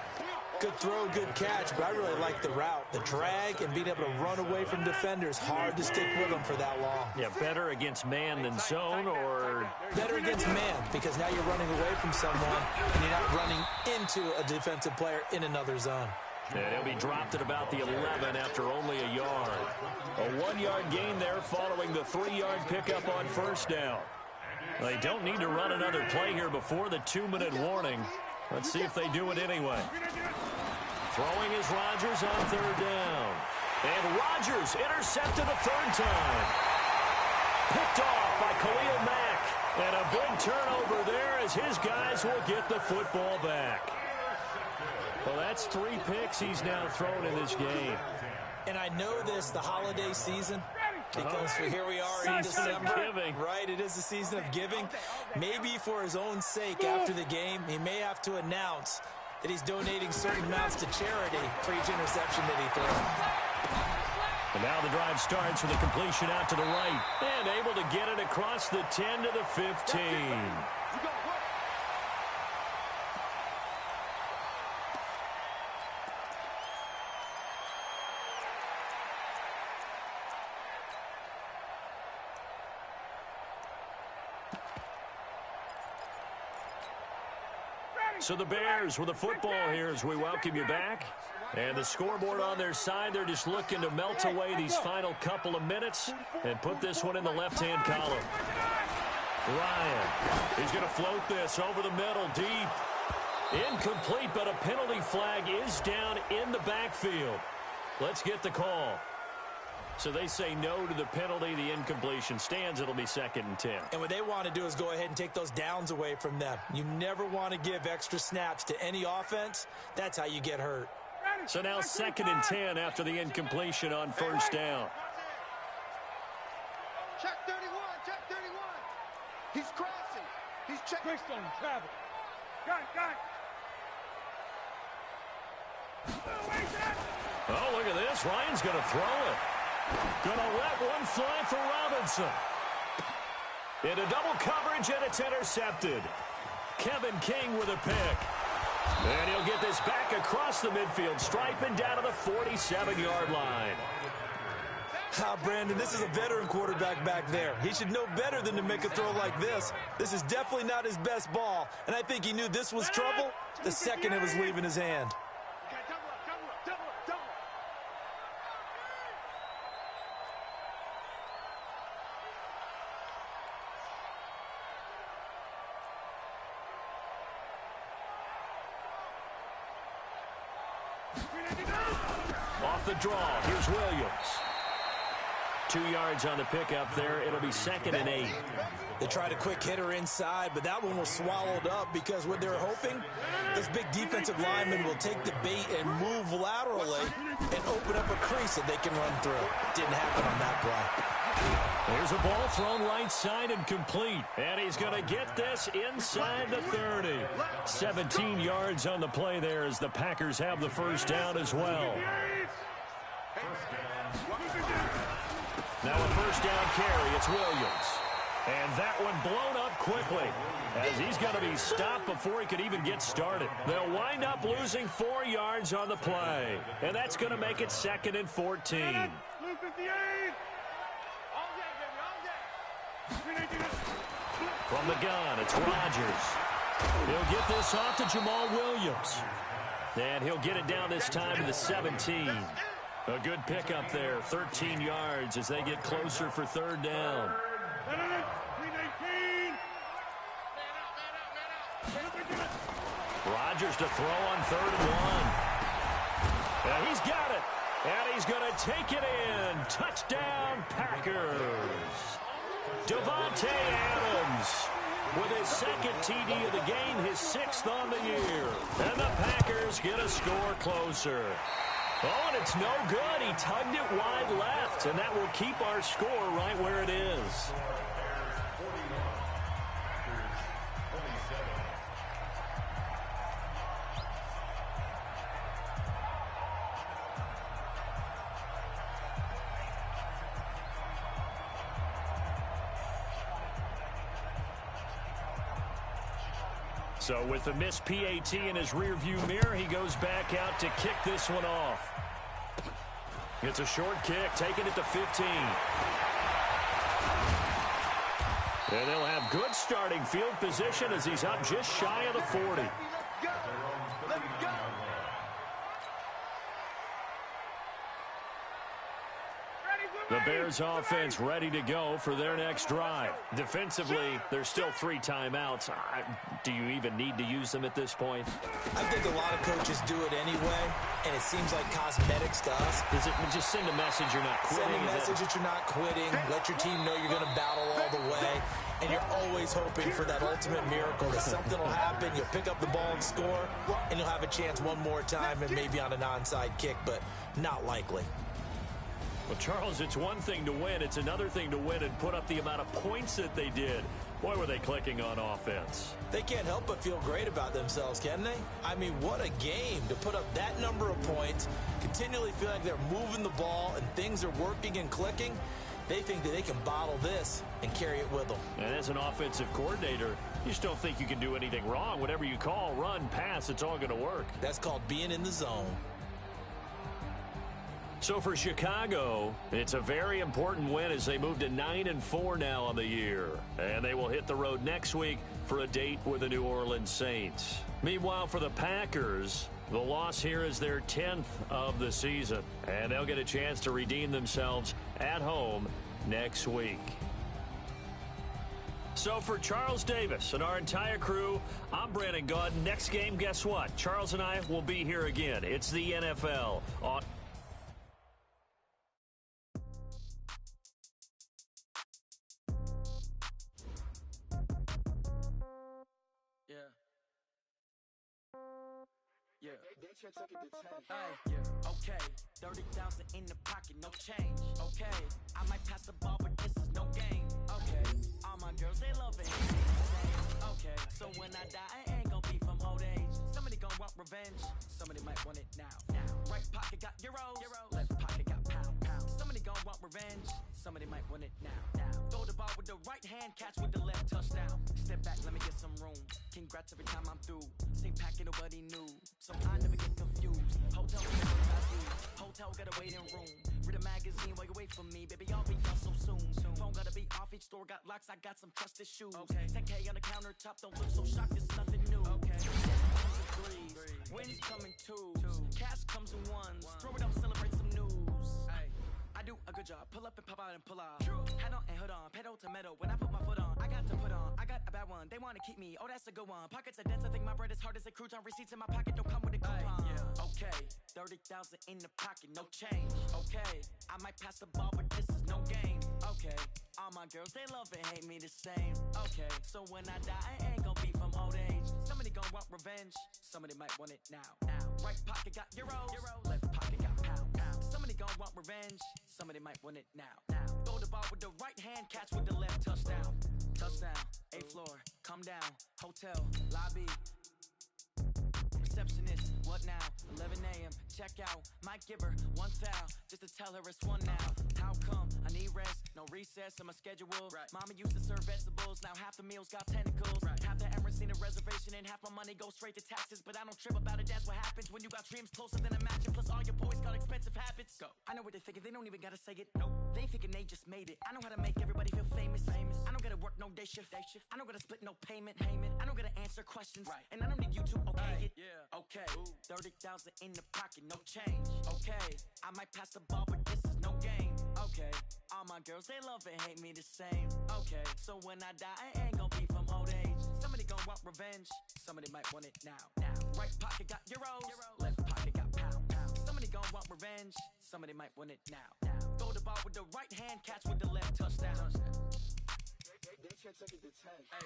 Good throw, good catch, but I really like the route. The drag and being able to run away from defenders, hard to stick with them for that long. Yeah, better against man than zone, or? Better against man, because now you're running away from someone, and you're not running into a defensive player in another zone. And he'll be dropped at about the 11 after only a yard. A 1-yard gain there following the 3-yard pickup on first down. They don't need to run another play here before the 2-minute warning. Let's see if they do it anyway. Throwing is Rodgers on third down. And Rodgers intercepted a third time. Picked off by Khalil Mack. And a big turnover there as his guys will get the football back. Well, that's 3 picks he's now thrown in this game. And I know this, the holiday season, because here we are in December, right? It is the season of giving. Maybe for his own sake after the game, he may have to announce that he's donating certain amounts to charity for each interception that he throws. And now the drive starts with a completion out to the right. And able to get it across the 10 to the 15. So the Bears with the football here as we welcome you back. And the scoreboard on their side, they're just looking to melt away these final couple of minutes and put this one in the left-hand column. Ryan, he's going to float this over the middle, deep. Incomplete, but a penalty flag is down in the backfield. Let's get the call. So they say no to the penalty. The incompletion stands. It'll be 2nd and 10. And what they want to do is go ahead and take those downs away from them. You never want to give extra snaps to any offense. That's how you get hurt. So now 2nd and 10 after the incompletion on first down. Check 31, check 31. He's crossing. He's checking. Quickstone, travel. Got it. Oh, look at this. Ryan's going to throw it. Going to let one fly for Robinson. Into double coverage, and it's intercepted. Kevin King with a pick. And he'll get this back across the midfield stripe and down to the 47-yard line. Brandon, this is a veteran quarterback back there. He should know better than to make a throw like this. This is definitely not his best ball, and I think he knew this was trouble the second it was leaving his hand. Off the draw, here's Williams. 2 yards on the pickup there. It'll be 2nd and 8. They tried a quick hitter inside, but that one was swallowed up because what they're hoping, this big defensive lineman will take the bait and move laterally and open up a crease that they can run through. Didn't happen on that play. There's a ball thrown right side and complete. And he's going to get this inside the 30. 17 yards on the play there as the Packers have the first down as well. Now a first down carry. It's Williams. And that one blown up quickly as he's going to be stopped before he could even get started. They'll wind up losing 4 yards on the play. And that's going to make it 2nd and 14. From the gun, it's Rodgers. He'll get this off to Jamal Williams. And he'll get it down this time to the 17. A good pickup there, 13 yards as they get closer for third down. Rodgers to throw on 3rd and 1. And he's got it. And he's going to take it in. Touchdown, Packers. Davante Adams with his 2nd TD of the game, his 6th on the year. And the Packers get a score closer. Oh, and it's no good. He tugged it wide left, and that will keep our score right where it is. So with the missed PAT in his rearview mirror, he goes back out to kick this one off. It's a short kick, taking it to 15. And they'll have good starting field position as he's up just shy of the 40. The Bears offense ready to go for their next drive. Defensively, there's still 3 timeouts. Do you even need to use them at this point? I think a lot of coaches do it anyway, and it seems like cosmetics to us. Does it just send a message you're not quitting? Send a message that you're not quitting. Let your team know you're going to battle all the way. And you're always hoping for that ultimate miracle that something will happen. You'll pick up the ball and score, and you'll have a chance one more time and maybe on an onside kick, but not likely. Well, Charles, it's one thing to win. It's another thing to win and put up the amount of points that they did. Boy, were they clicking on offense. They can't help but feel great about themselves, can they? I mean, what a game to put up that number of points, continually feeling like they're moving the ball and things are working and clicking. They think that they can bottle this and carry it with them. And as an offensive coordinator, you just don't think you can do anything wrong. Whatever you call, run, pass, it's all going to work. That's called being in the zone. So for Chicago, it's a very important win as they move to 9-4 now on the year. And they will hit the road next week for a date with the New Orleans Saints. Meanwhile, for the Packers, the loss here is their 10th of the season. And they'll get a chance to redeem themselves at home next week. So for Charles Davis and our entire crew, I'm Brandon Gaud. Next game, guess what? Charles and I will be here again. It's the NFL. Okay, 30,000 in the pocket, no change. Okay, I might pass the ball, but this is no game. Okay, all my girls, they love it. Okay, so when I die, I ain't gonna be from old age. Somebody gonna want revenge, somebody might want it now. Right pocket got euros, left pocket got pound. Somebody gonna want revenge, somebody might want it now. Throw the ball with the right hand, catch with the left, touchdown. Step back, let me get some room. Congrats every time I'm through. Same packet, nobody knew, so I never get confused. Hotel, hotel got a waiting room. Read a magazine while you wait for me, baby. I'll be out so soon. Phone gotta be off, each store got locks. I got some trusted shoes. 10K on the countertop, don't look so shocked. It's nothing new. Comes in threes, wins come in twos. Cash comes in ones. Throw it up, celebrate some news. I do a good job. Pull up and pop out and pull out. Head on and hood on, pedal to metal. When I put my foot on, I got to put on. I got a bad one. They want to keep me. Oh, that's a good one. Pockets are dense. I think my bread is hard as a crouton. Receipts in my pocket don't come with a coupon. Okay, 30,000 in the pocket, no change. Okay, I might pass the ball, but this is no game. Okay, all my girls, they love and hate me the same. Okay, so when I die, I ain't gonna be from old age. Somebody gonna want revenge. Somebody might want it now. Right pocket got euros, left pocket got pound. Somebody gonna want revenge. Somebody might want it now. Throw the ball with the right hand, catch with the left, touchdown. Touchdown, 8th floor, come down, hotel, lobby. Receptionist, what now? 11 a.m., check out. Might give her one foul, just to tell her it's one now. How come? I need rest, no recess in my schedule. Mama used to serve vegetables, now half the meals got tentacles. Half the Emirates need a reservation and half my money goes straight to taxes. But I don't trip about it, that's what happens when you got dreams closer than a match. And plus all your boys got expensive habits. Go. I know what they're thinking, they don't even gotta say it. Nope. They thinking they just made it. I know how to make everybody feel famous. I know don't gotta work no day shift. I don't gotta split no payment. I don't gotta answer questions. Right. And I don't need you to okay it. Yeah. Okay. 30,000 in the pocket, no change. Okay. I might pass the ball, but this is no game. Okay. All my girls, they love and hate me the same. Okay. So when I die, I ain't gonna be from old age. Somebody gonna want revenge. Somebody might want it now. Right pocket got euros. Left pocket got pound. Somebody gonna want revenge. Somebody might want it now. Throw the ball with the right hand, catch with the left, touchdown. They can't take it to 10. Hey.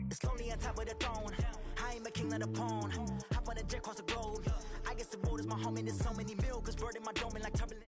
It's lonely on top of the throne. I ain't a king of the pawn. Hop on a jet across the globe. I guess the world is my home and there's so many mil. Cause bird in my dome and like turbulent.